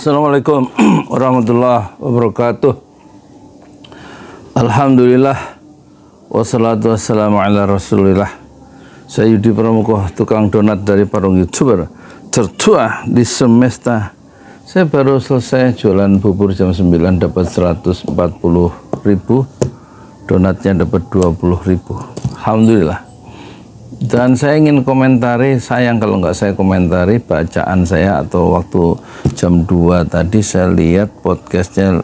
Assalamualaikum warahmatullahi wabarakatuh. Alhamdulillah wassalatu wassalamu ala rasulillah. Saya Yudi Pramuko, tukang donat dari Parung YouTuber tertua di semesta. Saya baru selesai jualan bubur jam 9 dapat 140.000, donatnya dapat 20.000. Alhamdulillah. Dan saya ingin komentari, sayang kalau nggak saya komentari bacaan saya, atau waktu jam 2 tadi saya lihat podcastnya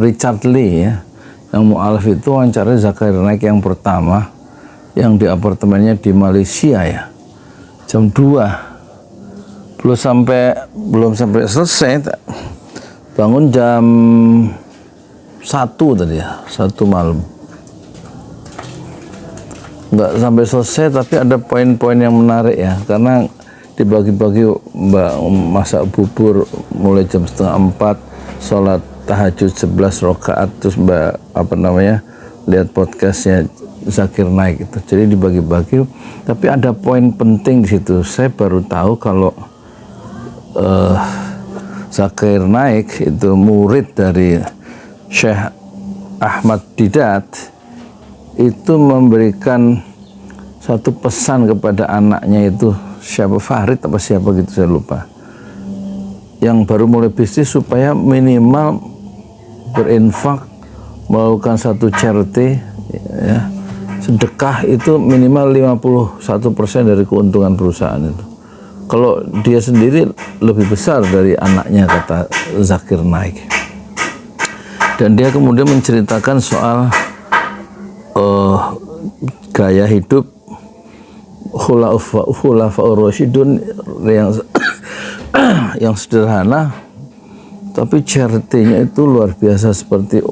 Richard Lee ya, yang mu'alaf itu wawancara Zakir Naik yang pertama yang di apartemennya di Malaysia ya, jam 2 belum sampai selesai, bangun jam 1 tadi ya, 1 malam, nggak sampai selesai, tapi ada poin-poin yang menarik ya, karena dibagi-bagi masak bubur mulai jam 3:30, sholat tahajud 11 rakaat, terus lihat podcastnya Zakir Naik itu, jadi dibagi-bagi. Tapi ada poin penting di situ. Saya baru tahu kalau Zakir Naik itu murid dari Syekh Ahmad Didat, itu memberikan satu pesan kepada anaknya, itu siapa, Farid apa siapa gitu, saya lupa, yang baru mulai bisnis, supaya minimal berinfak, melakukan satu charity ya, sedekah itu minimal 51% dari keuntungan perusahaan itu. Kalau dia sendiri lebih besar dari anaknya, kata Zakir Naik. Dan dia kemudian menceritakan soal gaya hidup khulafaur rasyidun yang sederhana, tapi charity-nya itu luar biasa. Seperti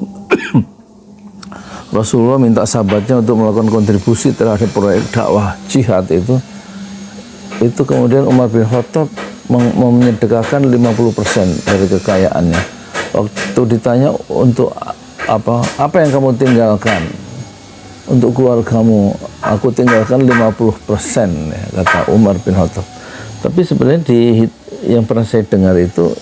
Rasulullah minta sahabatnya untuk melakukan kontribusi terhadap proyek dakwah jihad itu kemudian Umar bin Khattab menyedekahkan 50% dari kekayaannya. Waktu ditanya untuk apa yang kamu tinggalkan untuk keluargamu, aku tinggalkan 50%, ya, kata Umar bin Khattab. Tapi sebenarnya yang pernah saya dengar itu,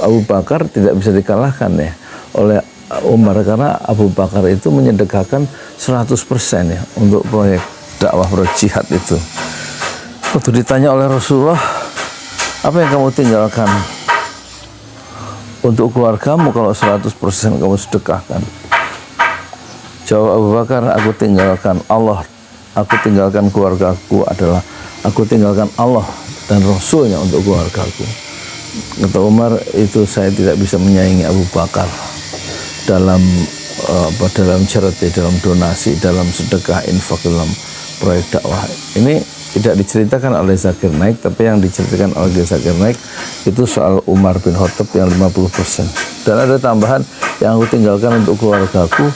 Abu Bakar tidak bisa dikalahkan ya oleh Umar, karena Abu Bakar itu menyedekahkan 100% ya untuk proyek dakwah, proyek jihad itu. Waktu ditanya oleh Rasulullah, apa yang kamu tinggalkan untuk keluargamu kalau 100% kamu sedekahkan? Jawab Abu Bakar, aku tinggalkan Allah, aku tinggalkan keluargaku adalah, aku tinggalkan Allah dan Rasulnya untuk keluargaku. Kata Umar, itu saya tidak bisa menyaingi Abu Bakar dalam charity, dalam donasi, dalam sedekah, infak, dalam proyek dakwah. Ini tidak diceritakan oleh Zakir Naik, tapi yang diceritakan oleh Zakir Naik itu soal Umar bin Khattab yang 50%. Dan ada tambahan, yang aku tinggalkan untuk keluargaku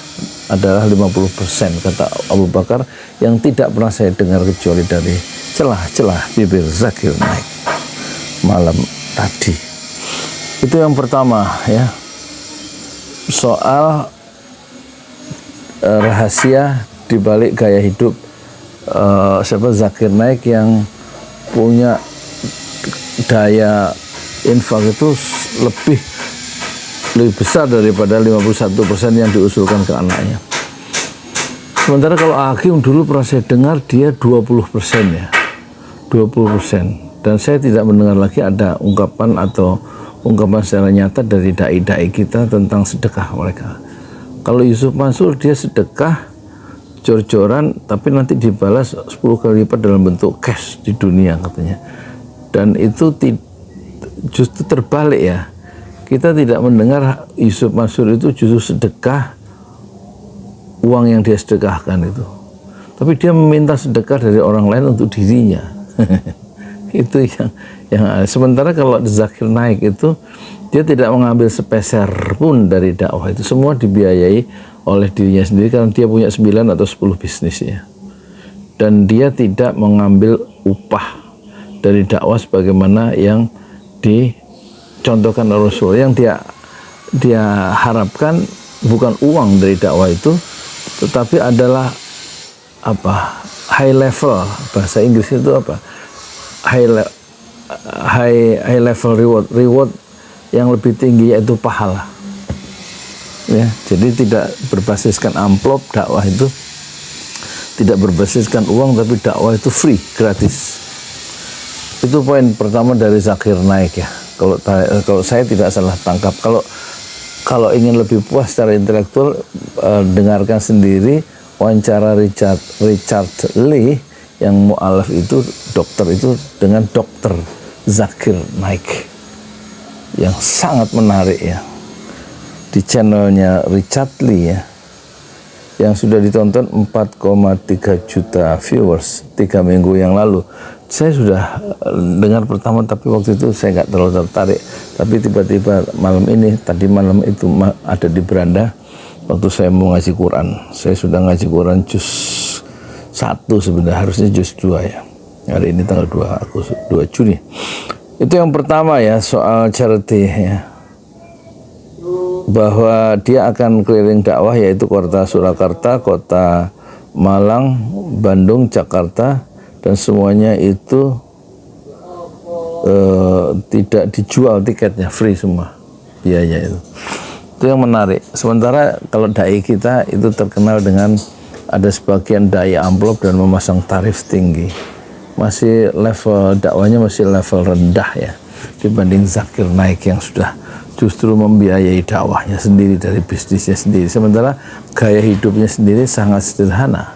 adalah 50%, kata Abu Bakar, yang tidak pernah saya dengar kecuali dari celah-celah bibir Zakir Naik malam tadi. Itu yang pertama ya, soal rahasia dibalik gaya hidup Zakir Naik yang punya daya infak itu lebih besar daripada 51% yang diusulkan ke anaknya. Sementara kalau Hakim dulu pernah saya dengar dia 20% ya, 20%. Dan saya tidak mendengar lagi ada ungkapan secara nyata dari dai-dai kita tentang sedekah mereka. Kalau Yusuf Mansur, dia sedekah jor-joran, tapi nanti dibalas 10 kali lipat dalam bentuk cash di dunia katanya. Dan itu justru terbalik ya. Kita tidak mendengar Yusuf Mansur itu justru sedekah uang yang dia sedekahkan itu, tapi dia meminta sedekah dari orang lain untuk dirinya. Itu yang sementara kalau Zakir Naik itu dia tidak mengambil sepeser pun dari dakwah, itu semua dibiayai oleh dirinya sendiri karena dia punya 9 atau 10 bisnis ya. Dan dia tidak mengambil upah dari dakwah sebagaimana yang dicontohkan oleh Rasul. Yang dia harapkan bukan uang dari dakwah itu, tetapi adalah high level, bahasa Inggris itu high level reward yang lebih tinggi, yaitu pahala. Ya, jadi tidak berbasiskan amplop, dakwah itu tidak berbasiskan uang, tapi dakwah itu free, gratis. Itu poin pertama dari Zakir Naik ya. Kalau saya tidak salah tangkap, kalau ingin lebih puas secara intelektual, dengarkan sendiri wawancara Richard Lee yang mu'alaf itu, dokter itu, dengan dokter Zakir Naik yang sangat menarik ya, di channelnya Richard Lee ya, yang sudah ditonton 4,3 juta viewers 3 minggu yang lalu. Saya sudah dengar pertama, tapi waktu itu saya nggak terlalu tertarik. Tapi tiba-tiba tadi malam itu ada di beranda, waktu saya mau ngaji Quran. Saya sudah ngaji Quran juz 1 sebenarnya, harusnya juz 2 ya. Hari ini tanggal 2 Juni. Itu yang pertama ya, soal charity ya. Bahwa dia akan keliling dakwah, yaitu kota Surakarta, kota Malang, Bandung, Jakarta, dan semuanya itu tidak dijual tiketnya, free semua biaya itu. Itu yang menarik. Sementara kalau dai kita itu terkenal dengan ada sebagian dai amplop dan memasang tarif tinggi. Masih level dakwanya masih level rendah ya, dibanding Zakir Naik yang sudah justru membiayai dakwahnya sendiri dari bisnisnya sendiri. Sementara gaya hidupnya sendiri sangat sederhana.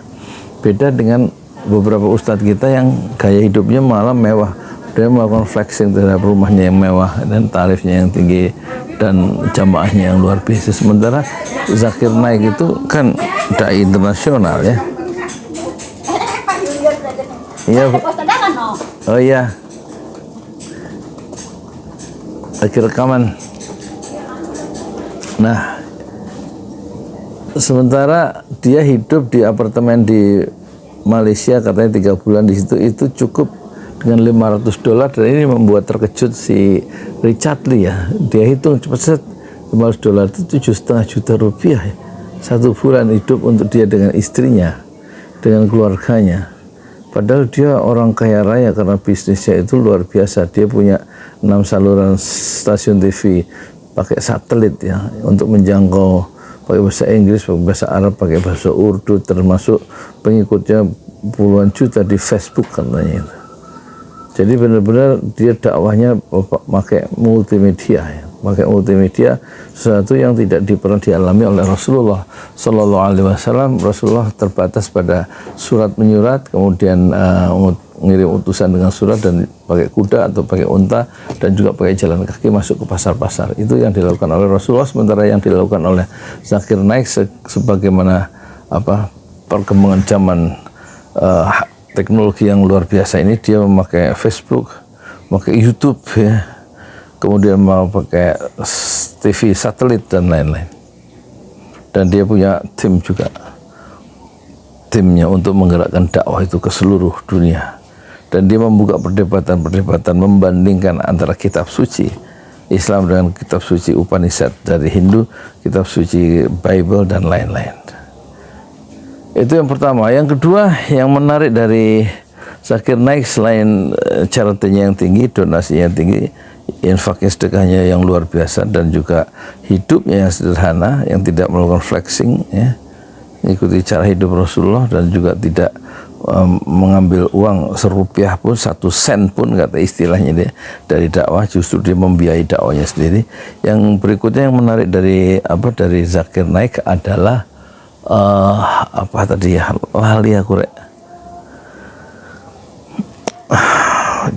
Beda dengan beberapa ustadz kita yang gaya hidupnya malah mewah. Dia melakukan flexing terhadap rumahnya yang mewah dan tarifnya yang tinggi dan jamaahnya yang luar biasa. Sementara Zakir Naik itu kan dai internasional ya. Iya. Oh iya. Lagi rekaman. Nah, sementara dia hidup di apartemen di Malaysia, katanya 3 bulan di situ, itu cukup dengan $500, dan ini membuat terkejut si Richard Lee ya. Dia hitung cepat, $500 itu $7,5 juta rupiah ya. 1 bulan hidup untuk dia dengan istrinya, dengan keluarganya. Padahal dia orang kaya raya karena bisnisnya itu luar biasa. Dia punya 6 saluran stasiun TV pakai satelit ya, untuk menjangkau pakai bahasa Inggris, pakai bahasa Arab, pakai bahasa Urdu, termasuk pengikutnya puluhan juta di Facebook katanya itu. Jadi benar-benar dia dakwahnya pakai multimedia ya. Pakai multimedia, sesuatu yang tidak pernah dialami oleh Rasulullah Sallallahu Alaihi Wasallam. Rasulullah terbatas pada surat menyurat, kemudian ngirim utusan dengan surat dan pakai kuda atau pakai unta, dan juga pakai jalan kaki masuk ke pasar-pasar. Itu yang dilakukan oleh Rasulullah. Sementara yang dilakukan oleh Zakir Naik, sebagaimana perkembangan zaman teknologi yang luar biasa ini, dia memakai Facebook, memakai YouTube ya, kemudian mau pakai TV satelit dan lain-lain. Dan dia punya tim juga, timnya untuk menggerakkan dakwah itu ke seluruh dunia. Dan dia membuka perdebatan-perdebatan, membandingkan antara kitab suci Islam dengan kitab suci Upanishad dari Hindu, kitab suci Bible dan lain-lain. Itu yang pertama. Yang kedua yang menarik dari Zakir Naik, selain charity-nya yang tinggi, donasinya yang tinggi, infaknya, sedekahnya yang luar biasa, dan juga hidupnya yang sederhana, yang tidak melakukan flexing ya, ikuti cara hidup Rasulullah, dan juga tidak mengambil uang serupiah pun, 1 sen pun kata istilahnya dia dari dakwah. Justru dia membiayai dakwahnya sendiri. Yang berikutnya yang menarik dari Zakir Naik adalah tadi ya, lali aku rek.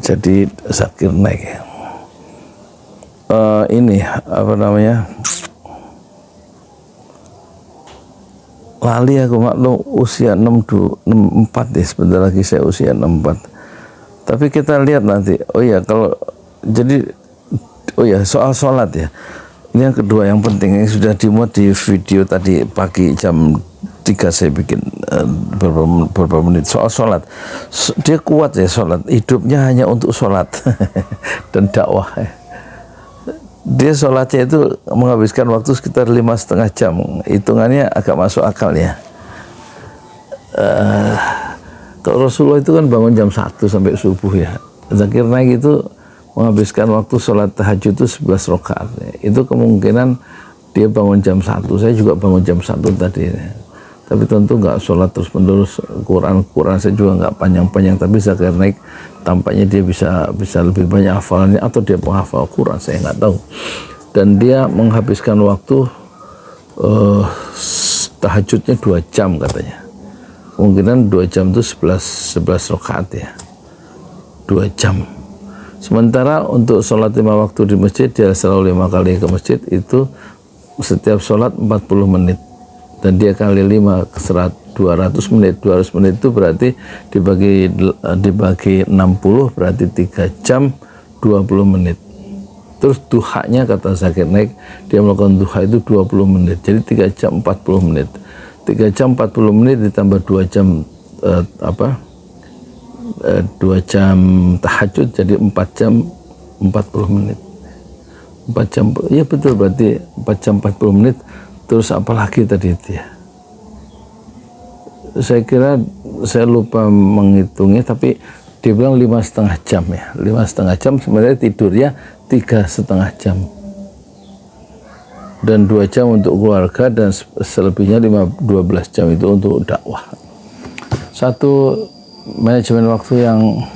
Jadi Zakir Naik ya, ini lali aku, maklum usia 64 ya, sebentar lagi saya usia 64. Tapi kita lihat nanti. Soal sholat ya. Ini yang kedua yang penting, yang sudah dimuat di video tadi pagi jam 3 saya bikin beberapa menit soal sholat. Dia kuat ya sholat, hidupnya hanya untuk sholat dan dakwah ya. Dia sholatnya itu menghabiskan waktu sekitar 5,5 jam. Hitungannya agak masuk akal ya. Kalau Rasulullah itu kan bangun jam 1 sampai subuh ya. Zakir Naik itu menghabiskan waktu sholat tahajud itu 11 rakaat. Itu kemungkinan dia bangun jam 1. Saya juga bangun jam 1 tadi. Tapi tentu nggak sholat terus menerus. Quran saya juga nggak panjang-panjang. Tapi Zakir Naik tampaknya dia bisa lebih banyak hafalannya, atau dia penghafal Quran, saya nggak tahu. Dan dia menghabiskan waktu tahajudnya 2 jam katanya. Kemungkinan 2 jam itu 11 rakaat ya. 2 jam. Sementara untuk sholat 5 waktu di masjid, dia selalu 5 kali ke masjid, itu setiap sholat 40 menit. Dan dia kali 5 200 menit. 200 menit itu berarti dibagi 60, berarti 3 jam 20 menit. Terus duhanya kata Zakir Naik, dia melakukan duha itu 20 menit. Jadi 3 jam 40 menit. 3 jam 40 menit ditambah 2 jam 2 jam tahajud, jadi 4 jam 40 menit. 4 jam, iya betul, berarti 4 jam 40 menit. Terus apalagi tadi itu ya, saya kira saya lupa menghitungnya, tapi dia bilang 5,5 jam ya. 5,5 jam, sebenarnya tidurnya 3,5 jam. Dan 2 jam untuk keluarga, dan selebihnya 12 jam itu untuk dakwah. Satu manajemen waktu yang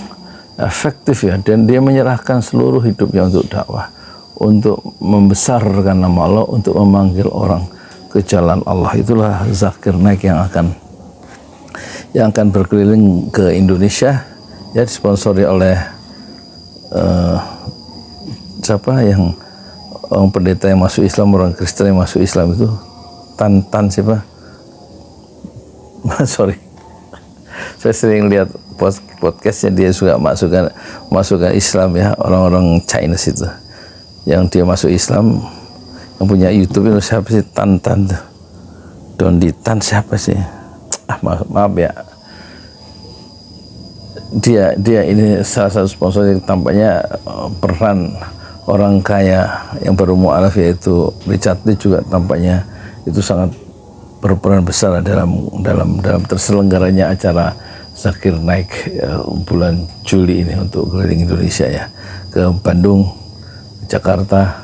efektif ya, dan dia menyerahkan seluruh hidupnya untuk dakwah, untuk membesarkan nama Allah, untuk memanggil orang ke jalan Allah. Itulah Zakir Naik yang akan berkeliling ke Indonesia ya, disponsori oleh siapa yang orang pendeta yang masuk Islam, orang Kristen yang masuk Islam itu Tan siapa? Sorry, saya sering lihat podcastnya, dia suka masukkan Islam ya, orang-orang Chinese itu yang dia masuk Islam, yang punya YouTube itu siapa sih? Tan Dondi Tan siapa sih? Maaf ya, dia ini salah satu sponsor yang tampaknya peran orang kaya yang baru mu'alaf, yaitu Richard Lee, juga tampaknya itu sangat berperan besar dalam terselenggaranya acara Zakir Naik bulan Juli ini untuk keliling Indonesia ya, ke Bandung, Jakarta,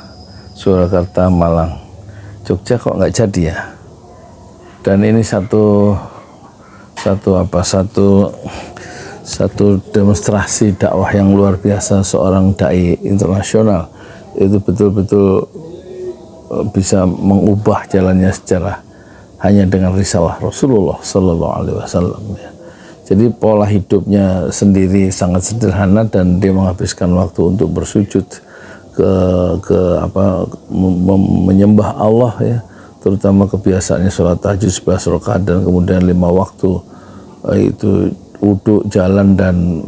Surakarta, Malang, Jogja kok nggak jadi ya. Dan ini satu demonstrasi dakwah yang luar biasa seorang dai internasional. Itu betul-betul bisa mengubah jalannya sejarah hanya dengan risalah Rasulullah Sallallahu Alaihi Wasallam ya. Jadi pola hidupnya sendiri sangat sederhana, dan dia menghabiskan waktu untuk bersujud menyembah Allah ya, terutama kebiasaannya sholat tahajud 11 rakaat, dan kemudian 5 waktu itu wudhu, jalan, dan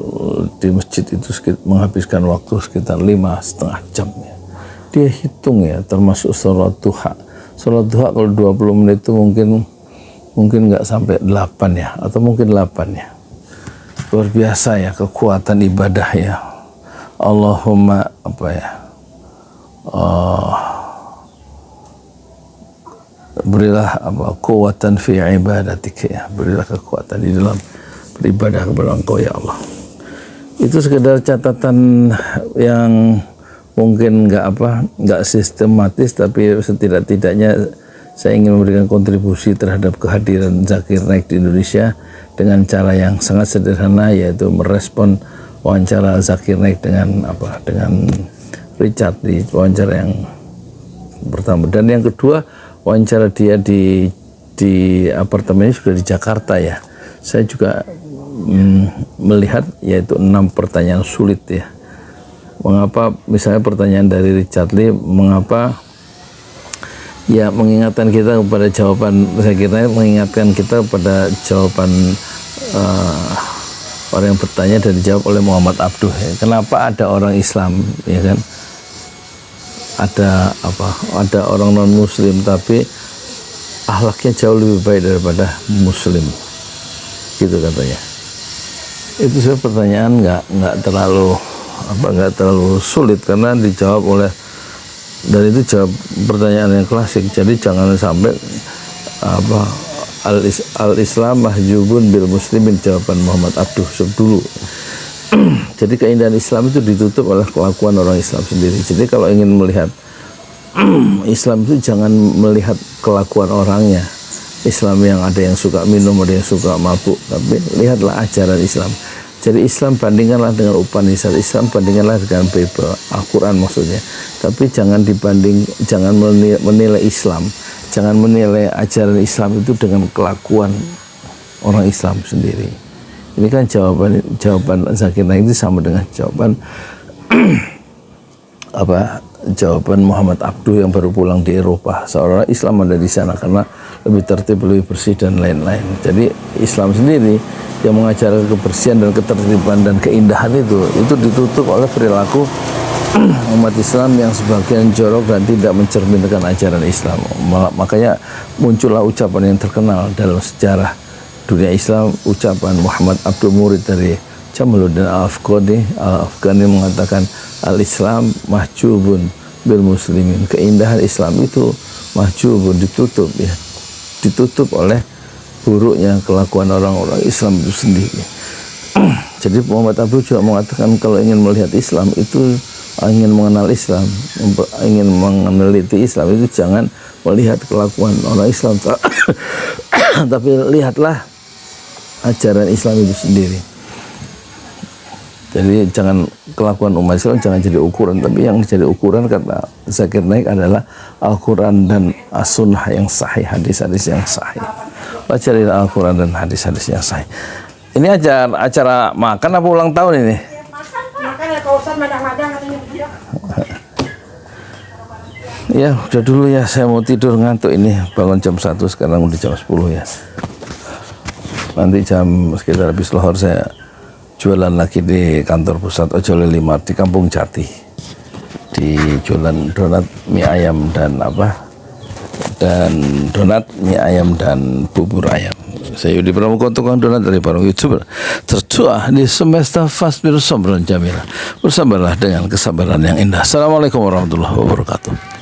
di masjid itu menghabiskan waktu sekitar 5,5 jam ya. Dia hitung ya, termasuk sholat duha. Sholat duha kalau 20 menit itu mungkin nggak sampai 8 ya, atau mungkin 8 ya. Luar biasa ya kekuatan ibadah ya. Allahumma berilah kekuatan fi ibadatik ya, berilah kekuatan di dalam beribadah kepada Engkau ya Allah. Itu sekedar catatan yang mungkin nggak sistematis, tapi setidak-tidaknya saya ingin memberikan kontribusi terhadap kehadiran Zakir Naik di Indonesia dengan cara yang sangat sederhana, yaitu merespon wawancara Zakir Naik dengan Richard di wawancara yang pertama, dan yang kedua wawancara dia di apartemennya sudah di Jakarta ya. Saya juga melihat yaitu 6 pertanyaan sulit ya. Mengapa misalnya pertanyaan dari Richard Lee, mengapa ya, mengingatkan kita kepada jawaban, saya kira mengingatkan kita pada jawaban orang yang bertanya dan dijawab oleh Muhammad Abduh ya. Kenapa ada orang Islam ya kan, ada orang non muslim tapi akhlaknya jauh lebih baik daripada muslim, gitu katanya. Itu sebenarnya pertanyaan nggak terlalu sulit, karena dijawab oleh, dan itu jawab pertanyaan yang klasik. Jadi jangan sampai al-Islam mahjubun bil muslimin, jawaban Muhammad Abduh dulu. Jadi Jadi keindahan Islam itu ditutup oleh kelakuan orang Islam sendiri. Jadi kalau ingin melihat Islam itu jangan melihat kelakuan orangnya. Islam yang ada yang suka minum, ada yang suka mabuk, tapi lihatlah ajaran Islam. Jadi Islam bandingkanlah dengan Upanishad, Islam bandingkanlah dengan Bible, Al-Quran maksudnya. Tapi jangan menilai Islam, jangan menilai ajaran Islam itu dengan kelakuan orang Islam sendiri. Ini kan jawaban Zakir Naik itu sama dengan jawaban jawaban Muhammad Abduh yang baru pulang di Eropa. Seolah Islam ada di sana karena lebih tertib, lebih bersih dan lain-lain. Jadi Islam sendiri yang mengajarkan kebersihan dan ketertiban dan keindahan itu ditutup oleh perilaku umat Islam yang sebagian jorok dan tidak mencerminkan ajaran Islam. Makanya muncullah ucapan yang terkenal dalam sejarah dunia Islam, ucapan Muhammad Abduh murid dari Jamaluddin Al-Afghani mengatakan al-Islam mahjubun bil muslimin. Keindahan Islam itu mahjubun, ditutup oleh buruknya kelakuan orang-orang Islam itu sendiri. Jadi Muhammad Abduh juga mengatakan kalau ingin melihat Islam itu, ingin mengenal Islam, ingin meneliti Islam itu jangan melihat kelakuan orang Islam tapi lihatlah ajaran Islam itu sendiri. Jadi jangan kelakuan umat Islam jangan jadi ukuran, tapi yang jadi ukuran kata Zakir Naik adalah Al-Quran dan As-Sunnah yang sahih, hadis-hadis yang sahih. Bacarilah Al-Quran dan hadis-hadis yang sahih. Ini acara makan apa ulang tahun ini? Makan ya Pak Ustadz, madang-madang katanya begitu. Ya udah dulu ya, saya mau tidur ngantuk ini, bangun jam 1 sekarang udah jam 10 ya. Nanti jam sekitar habis lohor saya jualan lagi di kantor pusat Ojol Lima di Kampung Jati, di jualan donat mie ayam dan donat mie ayam dan bubur ayam. Saya Yudi Pramuko, tukang donat dari para YouTuber tertua di semesta Fasbir Sobron Jamila. Bersabarlah dengan kesabaran yang indah. Assalamualaikum warahmatullahi wabarakatuh.